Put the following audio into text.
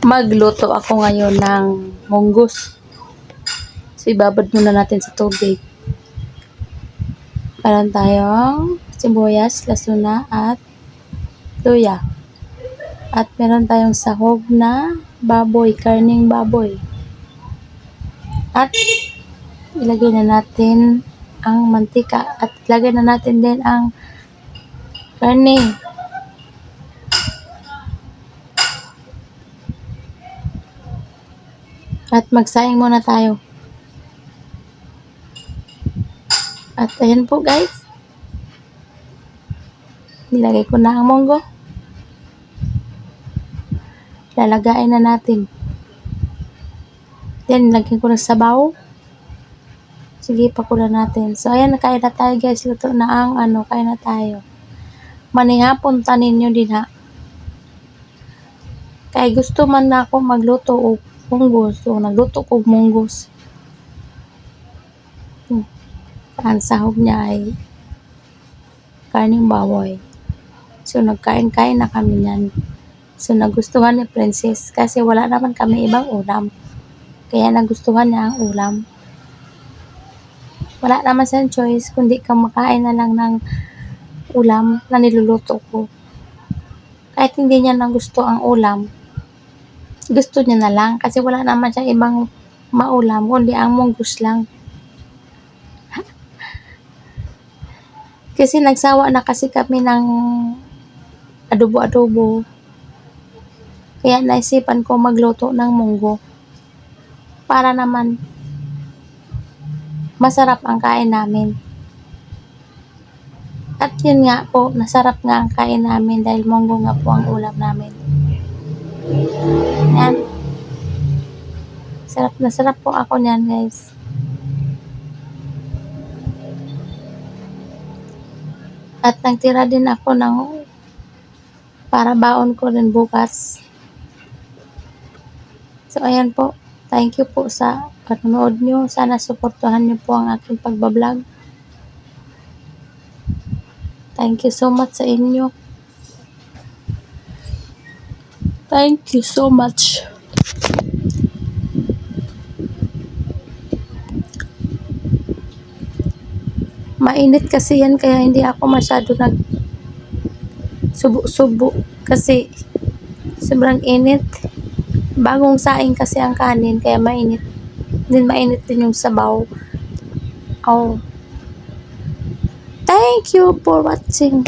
Magluto ako ngayon ng munggus. So, ibabad muna natin sa tubig. Meron tayong sibuyas, lasuna, at luya. At meron tayong sahog na baboy, karning baboy. At ilagay na natin ang mantika. At ilagay na natin din ang karne. At magsaing muna tayo. At ayan po guys. Nilagay ko na ang munggo. Lalagayin na natin. Then, nilagyan ko na sabaw. Sige, pakulan natin. So, ayan, nakain na tayo guys. Luto na ang kain na tayo. Manihapon tanin nyo din ha. Kaya gusto man na ako magluto o munggos. So, nagluto ko munggos. Ang sahog niya ay karning baboy. So, nagkain-kain na kami niyan. So, nagustuhan ni Princess kasi wala naman kami ibang ulam. Kaya nagustuhan niya ang ulam. Wala naman siyang choice kundi makain na lang ng ulam na niluluto ko. Kahit hindi niya nagusto ang ulam, gusto niya na lang kasi wala naman siyang ibang maulam kundi ang munggus lang. Kasi nagsawa na kasi kami ng adobo-adobo. Kaya naisipan ko magluto ng munggo. Para naman masarap ang kain namin. At yun nga po, nasarap nga ang kain namin dahil munggo nga po ang ulam namin. Yan. Sarap na sarap po ako niyan guys. At nagtira din ako ng para baon ko rin bukas. So ayan po. Thank you po sa panonood nyo. Sana suportahan nyo po ang aking pagbablog. Thank you so much sa inyo. Thank you so much. Mainit kasi yan kaya hindi ako masyado subo-subo kasi sobrang init. Bagong saing kasi ang kanin kaya mainit. Din mainit din yung sabaw. Oh. Thank you for watching.